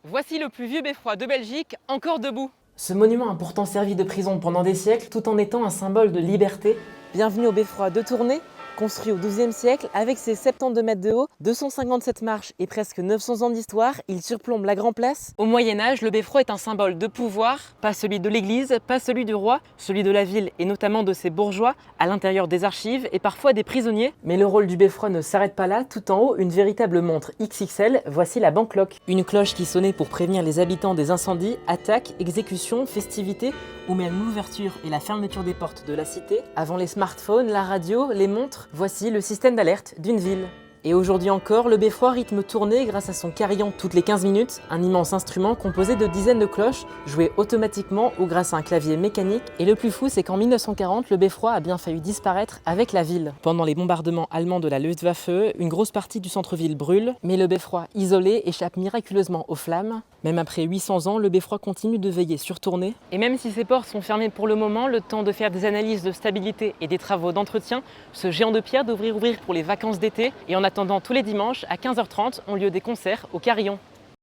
Voici le plus vieux beffroi de Belgique, encore debout. Ce monument a pourtant servi de prison pendant des siècles tout en étant un symbole de liberté. Bienvenue au beffroi de Tournai, construit au XIIe siècle avec ses 72 mètres de haut, 257 marches et presque 900 ans d'histoire, il surplombe la Grand Place. Au Moyen-Âge, le beffroi est un symbole de pouvoir, pas celui de l'église, pas celui du roi, celui de la ville et notamment de ses bourgeois, à l'intérieur des archives et parfois des prisonniers. Mais le rôle du beffroi ne s'arrête pas là, tout en haut, une véritable montre XXL, voici la Bancloc. Une cloche qui sonnait pour prévenir les habitants des incendies, attaques, exécutions, festivités, ou même l'ouverture et la fermeture des portes de la cité. Avant les smartphones, la radio, les montres, voici le système d'alerte d'une ville. Et aujourd'hui encore, le beffroi rythme Tournai grâce à son carillon toutes les 15 minutes, un immense instrument composé de dizaines de cloches, jouées automatiquement ou grâce à un clavier mécanique. Et le plus fou, c'est qu'en 1940, le beffroi a bien failli disparaître avec la ville. Pendant les bombardements allemands de la Luftwaffe, une grosse partie du centre-ville brûle, mais le beffroi, isolé, échappe miraculeusement aux flammes. Même après 800 ans, le beffroi continue de veiller sur Tournai. Et même si ses portes sont fermées pour le moment, le temps de faire des analyses de stabilité et des travaux d'entretien, ce géant de pierre devrait rouvrir pour les vacances d'été. Et en attendant, tous les dimanches, à 15h30, ont lieu des concerts au Carillon.